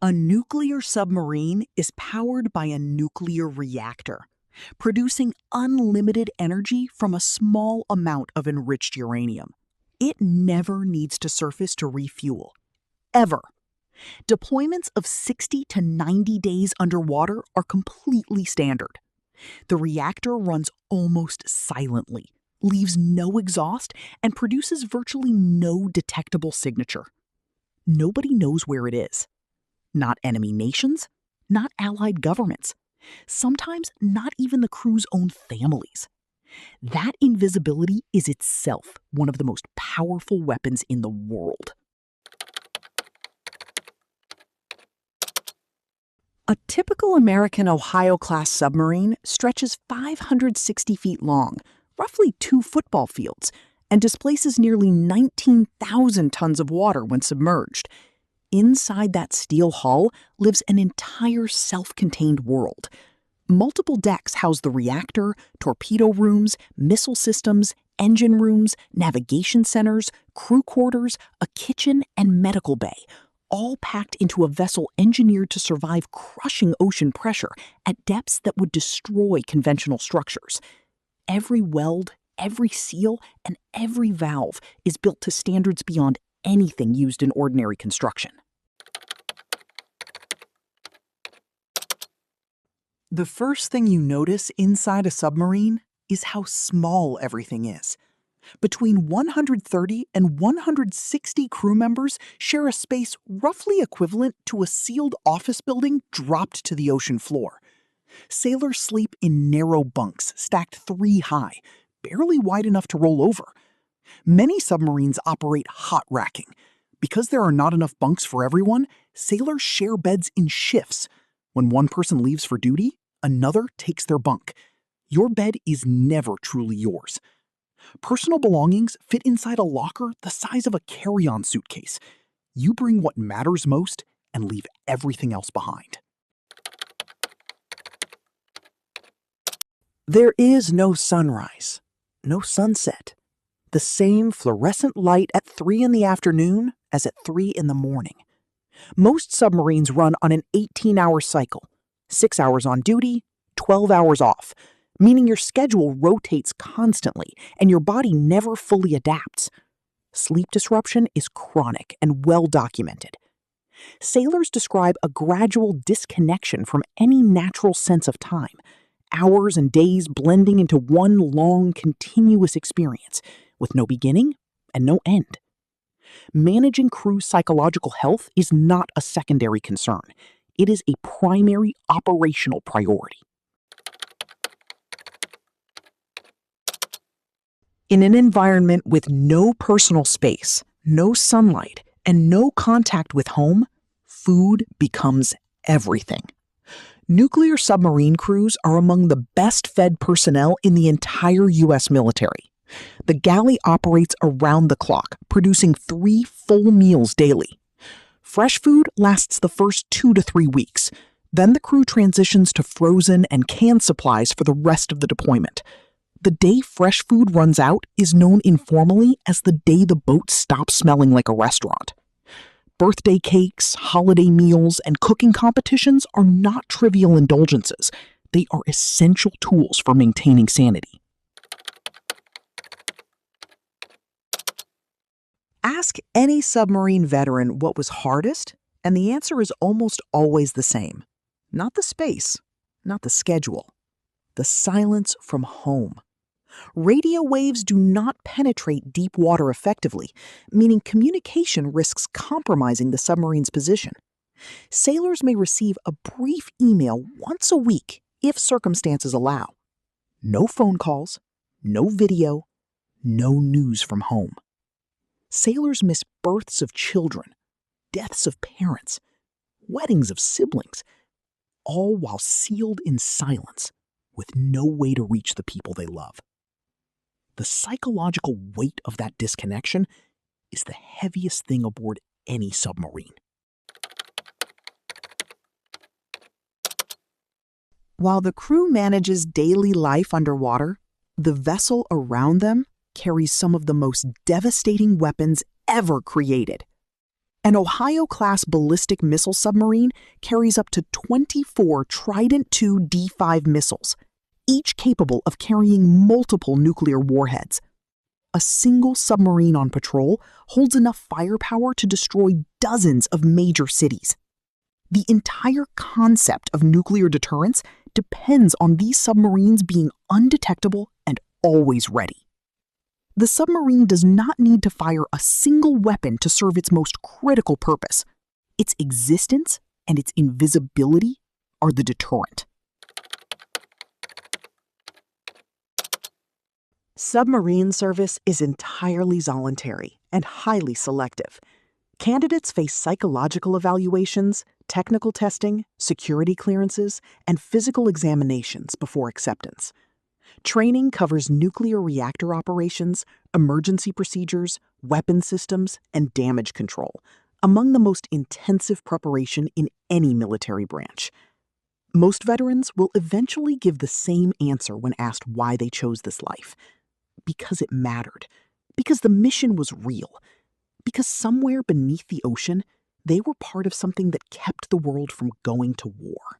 A nuclear submarine is powered by a nuclear reactor, producing unlimited energy from a small amount of enriched uranium. It never needs to surface to refuel. Ever. Deployments of 60 to 90 days underwater are completely standard. The reactor runs almost silently, leaves no exhaust, and produces virtually no detectable signature. Nobody knows where it is. Not enemy nations, not allied governments, sometimes not even the crew's own families. That invisibility is itself one of the most powerful weapons in the world. A typical American Ohio-class submarine stretches 560 feet long, roughly 2 football fields, and displaces nearly 19,000 tons of water when submerged. Inside that steel hull lives an entire self-contained world. Multiple decks house the reactor, torpedo rooms, missile systems, engine rooms, navigation centers, crew quarters, a kitchen, and medical bay, all packed into a vessel engineered to survive crushing ocean pressure at depths that would destroy conventional structures. Every weld, every seal, and every valve is built to standards beyond anything used in ordinary construction. The first thing you notice inside a submarine is how small everything is. Between 130 and 160 crew members share a space roughly equivalent to a sealed office building dropped to the ocean floor. Sailors sleep in narrow bunks stacked 3 high, barely wide enough to roll over. Many submarines operate hot racking. Because there are not enough bunks for everyone, sailors share beds in shifts. When one person leaves for duty, another takes their bunk. Your bed is never truly yours. Personal belongings fit inside a locker the size of a carry-on suitcase. You bring what matters most and leave everything else behind. There is no sunrise, no sunset. The same fluorescent light at 3 in the afternoon as at 3 in the morning. Most submarines run on an 18-hour cycle, 6 hours on duty, 12 hours off, meaning your schedule rotates constantly and your body never fully adapts. Sleep disruption is chronic and well documented. Sailors describe a gradual disconnection from any natural sense of time, hours and days blending into one long, continuous experience, with no beginning and no end. Managing crew psychological health is not a secondary concern. It is a primary operational priority. In an environment with no personal space, no sunlight, and no contact with home, food becomes everything. Nuclear submarine crews are among the best-fed personnel in the entire U.S. military. The galley operates around the clock, producing 3 full meals daily. Fresh food lasts the first 2 to 3 weeks. Then the crew transitions to frozen and canned supplies for the rest of the deployment. The day fresh food runs out is known informally as the day the boat stops smelling like a restaurant. Birthday cakes, holiday meals, and cooking competitions are not trivial indulgences. They are essential tools for maintaining sanity. Ask any submarine veteran what was hardest, and the answer is almost always the same. Not the space, not the schedule. The silence from home. Radio waves do not penetrate deep water effectively, meaning communication risks compromising the submarine's position. Sailors may receive a brief email once a week if circumstances allow. No phone calls, no video, no news from home. Sailors miss births of children, deaths of parents, weddings of siblings, all while sealed in silence with no way to reach the people they love. The psychological weight of that disconnection is the heaviest thing aboard any submarine. While the crew manages daily life underwater, the vessel around them carries some of the most devastating weapons ever created. An Ohio-class ballistic missile submarine carries up to 24 Trident II D5 missiles, each capable of carrying multiple nuclear warheads. A single submarine on patrol holds enough firepower to destroy dozens of major cities. The entire concept of nuclear deterrence depends on these submarines being undetectable and always ready. The submarine does not need to fire a single weapon to serve its most critical purpose. Its existence and its invisibility are the deterrent. Submarine service is entirely voluntary and highly selective. Candidates face psychological evaluations, technical testing, security clearances, and physical examinations before acceptance. Training covers nuclear reactor operations, emergency procedures, weapon systems, and damage control, among the most intensive preparation in any military branch. Most veterans will eventually give the same answer when asked why they chose this life. Because it mattered. Because the mission was real. Because somewhere beneath the ocean, they were part of something that kept the world from going to war.